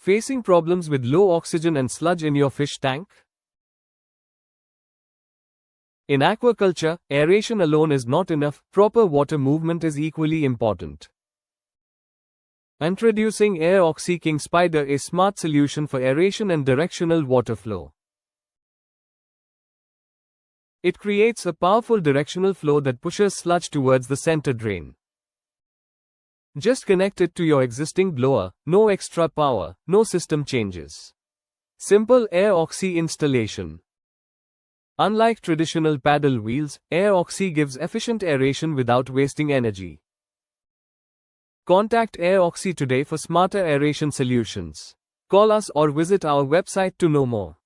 Facing problems with low oxygen and sludge in your fish tank? In aquaculture, aeration alone is not enough, proper water movement is equally important. Introducing AirOxi King Spider, a smart solution for aeration and directional water flow. It creates a powerful directional flow that pushes sludge towards the center drain. Just connect it to your existing blower, no extra power, no system changes. Simple AirOxi installation. Unlike traditional paddle wheels, AirOxi gives efficient aeration without wasting energy. Contact AirOxi today for smarter aeration solutions. Call us or visit our website to know more.